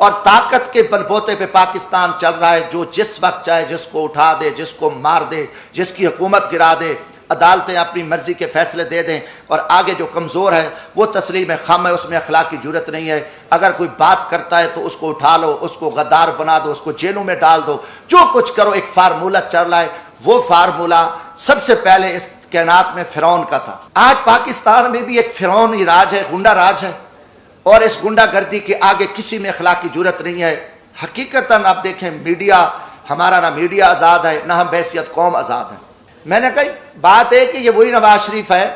اور طاقت کے بلبوتے پہ پاکستان چل رہا ہے، جو جس وقت چاہے جس کو اٹھا دے، جس کو مار دے، جس کی حکومت گرا دے، عدالتیں اپنی مرضی کے فیصلے دے دیں، اور آگے جو کمزور ہے وہ تسلیم خم ہے، اس میں اخلاقی جرت نہیں ہے، اگر کوئی بات کرتا ہے تو اس کو اٹھا لو، اس کو غدار بنا دو، اس کو جیلوں میں ڈال دو، جو کچھ کرو، ایک فارمولہ چل رہا ہے۔ وہ فارمولہ سب سے پہلے اس کائنات میں فرعون کا تھا، آج پاکستان میں بھی ایک فرعونی راج ہے، غنڈہ راج ہے، اور اس غنڈہ گردی کے آگے کسی میں اخلاقی جرت نہیں ہے۔ حقیقتاً آپ دیکھیں، میڈیا ہمارا، نہ میڈیا آزاد ہے، نہ ہم بحیثیت قوم آزاد ہیں۔ میں نے کہا بات ہے کہ یہ وہی نواز شریف ہے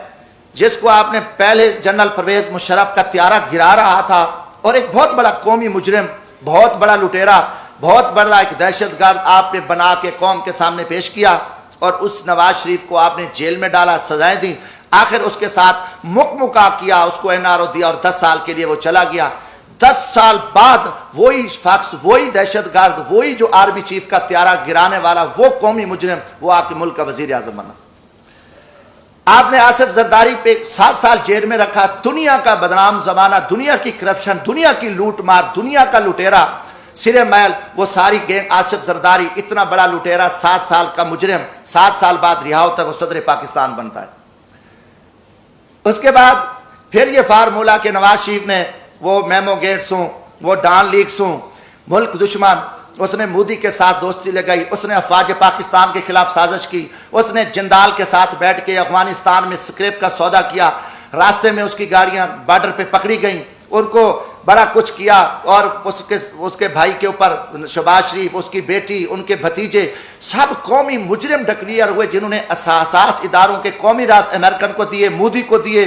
جس کو آپ نے پہلے جنرل پرویز مشرف کا طیارہ گرا رہا تھا، اور ایک بہت بڑا قومی مجرم، بہت بڑا لٹیرا، بہت بڑا ایک دہشت گرد آپ نے بنا کے قوم کے سامنے پیش کیا، اور اس نواز شریف کو آپ نے جیل میں ڈالا، سزائیں دیں، آخر اس کے ساتھ مکمکا کیا، اس کو NRO دیا، اور 10 سال کے لیے وہ چلا گیا۔ 10 سال بعد وہی شخص، وہی دہشت گرد، وہی جو آرمی چیف کا طیارہ گرانے والا، وہ قومی مجرم، وہ آ کے ملک کا وزیر اعظم بنا۔ آپ نے آصف زرداری پہ 7 سال جیل میں رکھا، دنیا کا بدنام زمانہ، دنیا کی کرپشن، دنیا کی لوٹ مار، دنیا کا لٹیرا، سرے محل، وہ ساری گینگ، آصف زرداری اتنا بڑا لٹیرا، 7 سال کا مجرم، 7 سال بعد رہا ہوتا ہے، وہ صدر پاکستان بنتا ہے۔ اس کے بعد پھر یہ فارمولہ کہ نواز شریف نے وہ میمو گیٹس ہوں، وہ ڈان لیکس ہوں، ملک دشمن، اس نے مودی کے ساتھ دوستی لگائی، اس نے افواج پاکستان کے خلاف سازش کی، اس نے جندال کے ساتھ بیٹھ کے افغانستان میں سکریپ کا سودا کیا، راستے میں اس کی گاڑیاں بارڈر پہ پکڑی گئیں، ان کو بڑا کچھ کیا، اور اس کے بھائی کے اوپر شہباز شریف، اس کی بیٹی، ان کے بھتیجے، سب قومی مجرم ڈکلیئر ہوئے، جنہوں نے اساس اداروں کے قومی راز امریکن کو دیے، مودی کو دیے،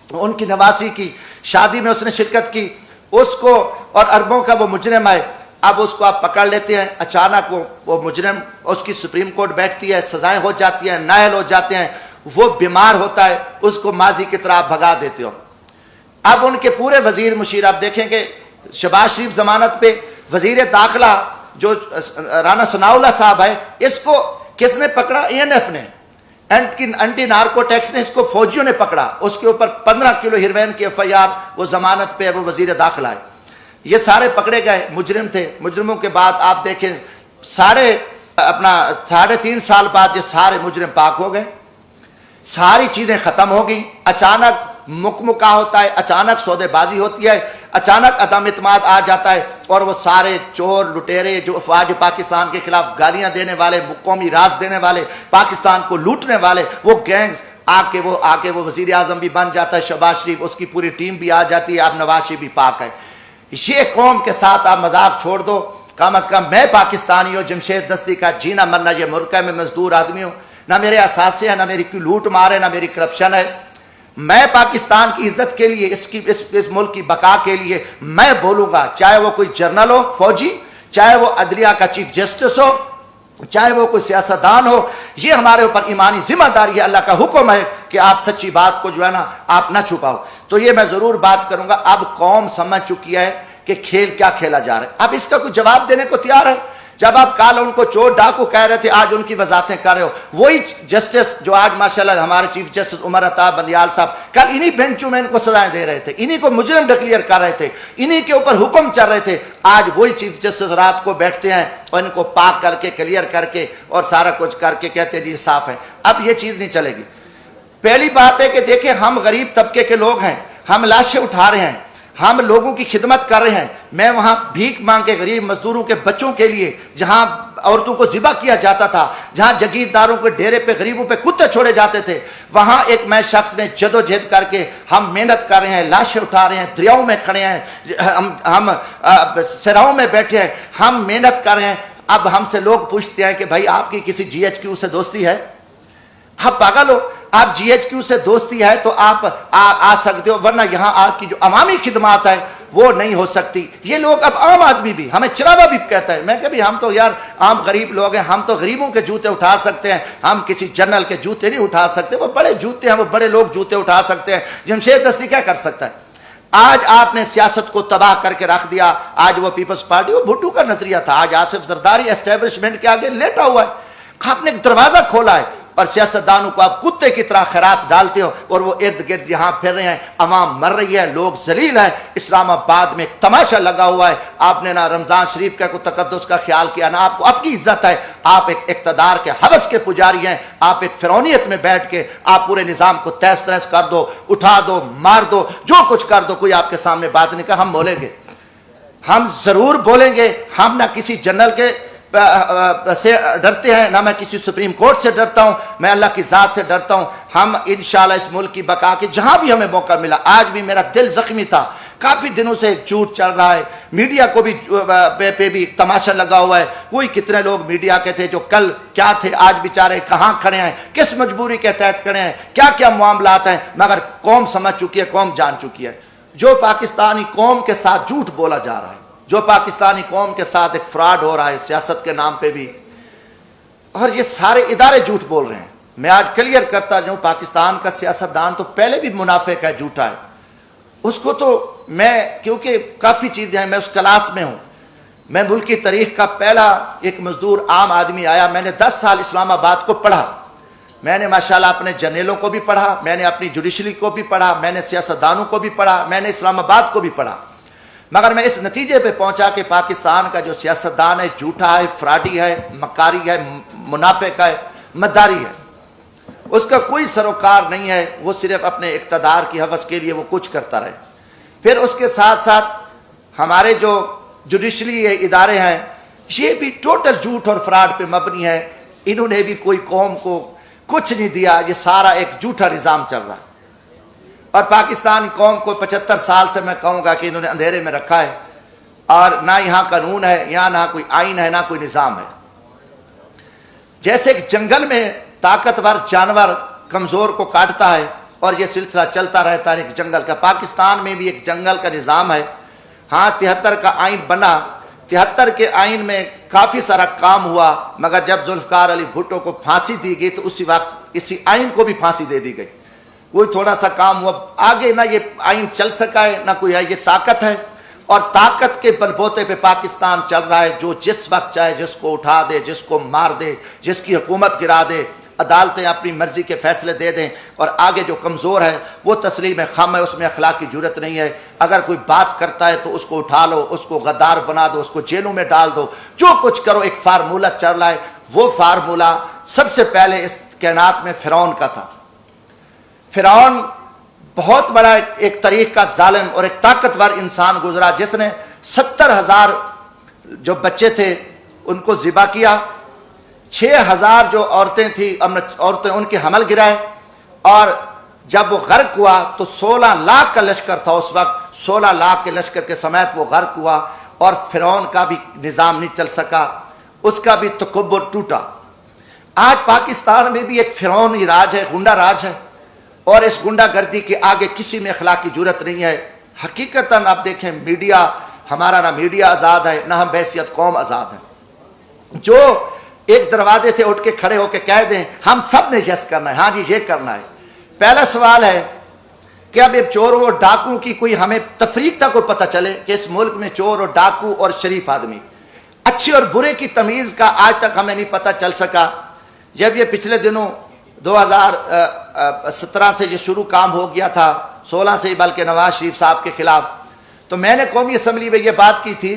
ان کی نواسی کی، شادی میں اس نے شرکت کی، اس کو، اور اربوں کا وہ مجرم ہے۔ اب اس کو آپ پکڑ لیتے ہیں، اچانک وہ مجرم، اس کی سپریم کورٹ بیٹھتی ہے، سزائیں ہو جاتی ہیں، نااہل ہو جاتے ہیں، وہ بیمار ہوتا ہے، اس کو ماضی کی طرح بھگا دیتے ہو۔ اب ان کے پورے وزیر مشیر، آپ دیکھیں کہ شہباز شریف ضمانت پہ، وزیر داخلہ جو رانا ثناء اللہ صاحب ہے، اس کو کس نے پکڑا؟ ANF نے، اینٹی نارکو ٹیکس نے، اس کو فوجیوں نے پکڑا، اس کے اوپر 15 کلو ہیروین کی FIR، وہ ضمانت پہ ہے، وہ وزیر داخلہ ہے۔ یہ سارے پکڑے گئے، مجرم تھے۔ مجرموں کے بعد آپ دیکھیں 3.5 سال بعد یہ سارے مجرم پاک ہو گئے، ساری چیزیں ختم ہو گئیں، اچانک مکمکا ہوتا ہے، اچانک سودے بازی ہوتی ہے، اچانک عدم اعتماد آ جاتا ہے، اور وہ سارے چور لٹیرے جو افواج پاکستان کے خلاف گالیاں دینے والے، قومی راز دینے والے، پاکستان کو لوٹنے والے، وہ گینگز آ کے وہ وزیر اعظم بھی بن جاتا ہے شہباز شریف، اس کی پوری ٹیم بھی آ جاتی ہے، اب نواز شریف بھی پاک ہے۔ یہ قوم کے ساتھ آپ مذاق چھوڑ دو، کم از کم میں پاکستانی ہوں، جمشید دستی کا جینا مرنا یہ ملک ہے، میں مزدور آدمی ہوں، نہ میرے اثاثے ہیں، نہ میری کوئی لوٹ مار ہے، نہ میری کرپشن ہے۔ میں پاکستان کی عزت کے لیے، اس ملک کی بقا کے لیے میں بولوں گا، چاہے وہ کوئی جرنل ہو، فوجی، چاہے وہ عدلیہ کا چیف جسٹس ہو، چاہے وہ کوئی سیاستدان ہو، یہ ہمارے اوپر ایمانی ذمہ داری ہے، اللہ کا حکم ہے کہ آپ سچی بات کو جو ہے نا آپ نہ چھپاؤ۔ تو یہ میں ضرور بات کروں گا۔ اب قوم سمجھ چکی ہے کہ کھیل کیا کھیلا جا رہا ہے، اب اس کا کوئی جواب دینے کو تیار ہے۔ جب آپ کل ان کو چور ڈاکو کہہ رہے تھے، آج ان کی وضاحتیں کر رہے ہو، وہی جسٹس جو آج ماشاءاللہ ہمارے چیف جسٹس عمر عطا بندیال صاحب کل انہی بینچوں میں ان کو سزائیں دے رہے تھے، انہی کو مجرم ڈکلیئر کر رہے تھے، انہی کے اوپر حکم چل رہے تھے، آج وہی چیف جسٹس رات کو بیٹھتے ہیں اور ان کو پاک کر کے، کلیئر کر کے اور سارا کچھ کر کے کہتے ہیں جی صاف ہے۔ اب یہ چیز نہیں چلے گی۔ پہلی بات ہے کہ دیکھیں، ہم غریب طبقے کے لوگ ہیں، ہم لاشیں اٹھا رہے ہیں، ہم لوگوں کی خدمت کر رہے ہیں۔ میں وہاں بھیک مانگ کے غریب مزدوروں کے بچوں کے لیے، جہاں عورتوں کو ذبح کیا جاتا تھا، جہاں جگیرداروں کے ڈیرے پہ غریبوں پہ کتے چھوڑے جاتے تھے، وہاں ایک میں شخص نے جدوجہد کر کے ہم محنت کر رہے ہیں، لاشیں اٹھا رہے ہیں، دریاؤں میں کھڑے ہیں، ہم سراؤں میں بیٹھے ہیں، ہم محنت کر رہے ہیں۔ اب ہم سے لوگ پوچھتے ہیں کہ بھائی آپ کی کسی GHQ سے دوستی ہے؟ آپ پاگل ہو؟ آپ GHQ سے دوستی ہے تو آپ آ سکتے ہو، ورنہ یہاں آپ کی جو عوامی خدمات ہے وہ نہیں ہو سکتی۔ یہ لوگ اب عام آدمی بھی، ہمیں چراوا بھی کہتا ہے، میں کہ بھی ہم تو یار عام غریب لوگ ہیں، ہم تو غریبوں کے جوتے اٹھا سکتے ہیں، ہم کسی جنرل کے جوتے نہیں اٹھا سکتے، وہ بڑے جوتے ہیں، وہ بڑے لوگ جوتے اٹھا سکتے ہیں، جمشید دستی کیا کر سکتا ہے؟ آج آپ نے سیاست کو تباہ کر کے رکھ دیا۔ آج وہ پیپلز پارٹی، وہ بھٹو کا نظریہ تھا، آج آصف زرداری اسٹیبلشمنٹ کے آگے لیٹا ہوا ہے۔ آپ نے دروازہ کھولا ہے اور سیاستدانوں کو آپ کتے کی طرح خیرات ڈالتے ہو اور وہ ارد گرد یہاں پھر رہے ہیں، عوام مر رہی ہے، لوگ ذلیل ہیں۔ اسلام آباد میں ایک تماشا لگا ہوا ہے، آپ نے نہ رمضان شریف کا کوئی تقدس کا خیال کیا، نہ آپ کو اپنی عزت ہے، آپ ایک اقتدار کے ہوس کے پجاری ہیں، آپ ایک فرعونیت میں بیٹھ کے آپ پورے نظام کو تہس نہس کر دو، اٹھا دو، مار دو، جو کچھ کر دو، کوئی آپ کے سامنے بات نہیں کہا۔ ہم بولیں گے، ہم ضرور بولیں گے، ہم نہ کسی جنرل کے سے ڈرتے ہیں، نہ میں کسی سپریم کورٹ سے ڈرتا ہوں، میں اللہ کی ذات سے ڈرتا ہوں۔ ہم انشاءاللہ اس ملک کی بقا کے جہاں بھی ہمیں موقع ملا، آج بھی میرا دل زخمی تھا، کافی دنوں سے جھوٹ چل رہا ہے، میڈیا کو بھی پہ بھی تماشا لگا ہوا ہے، وہی کتنے لوگ میڈیا کے تھے جو کل کیا تھے، آج بیچارے کہاں کھڑے ہیں، کس مجبوری کے تحت کھڑے ہیں، کیا کیا معاملات ہیں، مگر قوم سمجھ چکی ہے، قوم جان چکی ہے۔ جو پاکستانی قوم کے ساتھ جھوٹ بولا جا رہا ہے، جو پاکستانی قوم کے ساتھ ایک فراڈ ہو رہا ہے سیاست کے نام پہ بھی، اور یہ سارے ادارے جھوٹ بول رہے ہیں۔ میں آج کلیئر کرتا جاؤں، پاکستان کا سیاستدان تو پہلے بھی منافق ہے، جھوٹا ہے، اس کو تو میں، کیونکہ کافی چیزیں ہیں، میں اس کلاس میں ہوں، میں ملک کی تاریخ کا پہلا ایک مزدور عام آدمی آیا، میں نے 10 سال اسلام آباد کو پڑھا، میں نے ماشاءاللہ اپنے جرنیلوں کو بھی پڑھا، میں نے اپنی جوڈیشری کو بھی پڑھا، میں نے سیاستدانوں کو بھی پڑھا، میں نے اسلام آباد کو بھی پڑھا، مگر میں اس نتیجے پہ پہنچا کہ پاکستان کا جو سیاستدان ہے جھوٹا ہے، فراڈی ہے، مکاری ہے، منافق ہے، مداری ہے، اس کا کوئی سروکار نہیں ہے، وہ صرف اپنے اقتدار کی ہوس کے لیے وہ کچھ کرتا رہے۔ پھر اس کے ساتھ ساتھ ہمارے جو جوڈیشری ادارے ہیں یہ بھی ٹوٹل جھوٹ اور فراڈ پہ مبنی ہے، انہوں نے بھی کوئی قوم کو کچھ نہیں دیا، یہ سارا ایک جھوٹا نظام چل رہا ہے۔ اور پاکستانی قوم کو 75 سال سے میں کہوں گا کہ انہوں نے اندھیرے میں رکھا ہے، اور نہ یہاں قانون ہے، یہاں نہ کوئی آئین ہے، نہ کوئی نظام ہے۔ جیسے ایک جنگل میں طاقتور جانور کمزور کو کاٹتا ہے اور یہ سلسلہ چلتا رہتا ہے ایک جنگل کا، پاکستان میں بھی ایک جنگل کا نظام ہے۔ ہاں 73 کا آئین بنا، 73 کے آئین میں کافی سارا کام ہوا، مگر جب ذوالفقار علی بھٹو کو پھانسی دی گئی تو اسی وقت اسی آئین کو بھی پھانسی دے دی گئی، کوئی تھوڑا سا کام ہوا، آگے نہ یہ آئین چل سکا ہے نہ کوئی ہے، یہ طاقت ہے، اور طاقت کے بل بوتے پہ پاکستان چل رہا ہے، جو جس وقت چاہے جس کو اٹھا دے، جس کو مار دے، جس کی حکومت گرا دے، عدالتیں اپنی مرضی کے فیصلے دے دیں، اور آگے جو کمزور ہے وہ تسلیم خم ہے، اس میں اخلاق کی جرت نہیں ہے، اگر کوئی بات کرتا ہے تو اس کو اٹھا لو، اس کو غدار بنا دو، اس کو جیلوں میں ڈال دو، جو کچھ کرو، ایک فارمولہ چل رہا ہے۔ وہ فارمولہ سب سے پہلے اس کائنات میں فرعون کا تھا۔ فرعون بہت بڑا ایک تاریخ کا ظالم اور ایک طاقتور انسان گزرا، جس نے 70,000 جو بچے تھے ان کو ذبح کیا، 6,000 جو عورتیں تھیں عورتیں ان کے حمل گرائے، اور جب وہ غرق ہوا تو 16 لاکھ کا لشکر تھا اس وقت، 16 لاکھ کے لشکر کے سمیت وہ غرق ہوا، اور فرعون کا بھی نظام نہیں چل سکا، اس کا بھی تکبر ٹوٹا۔ آج پاکستان میں بھی ایک فرعونی راج ہے، غنڈہ راج ہے، اور اس غنڈہ گردی کے آگے کسی میں اخلاق کی جرت نہیں ہے۔ حقیقتاً آپ دیکھیں، میڈیا ہمارا، نہ میڈیا آزاد ہے، نہ ہم بحیثیت قوم آزاد ہیں۔ جو ایک دروازے سے اٹھ کے کھڑے ہو کے کہہ دیں ہم سب نے یس کرنا ہے، ہاں جی یہ کرنا ہے۔ پہلا سوال ہے کہ اب چوروں اور ڈاکو کی کوئی ہمیں تفریق تک کو پتہ چلے کہ اس ملک میں چور اور ڈاکو اور شریف آدمی، اچھے اور برے کی تمیز کا آج تک ہمیں نہیں پتہ چل سکا۔ جب یہ پچھلے دنوں 2017 سے یہ شروع کام ہو گیا تھا، 16 سے ہی بلکہ نواز شریف صاحب کے خلاف، تو میں نے قومی اسمبلی میں یہ بات کی تھی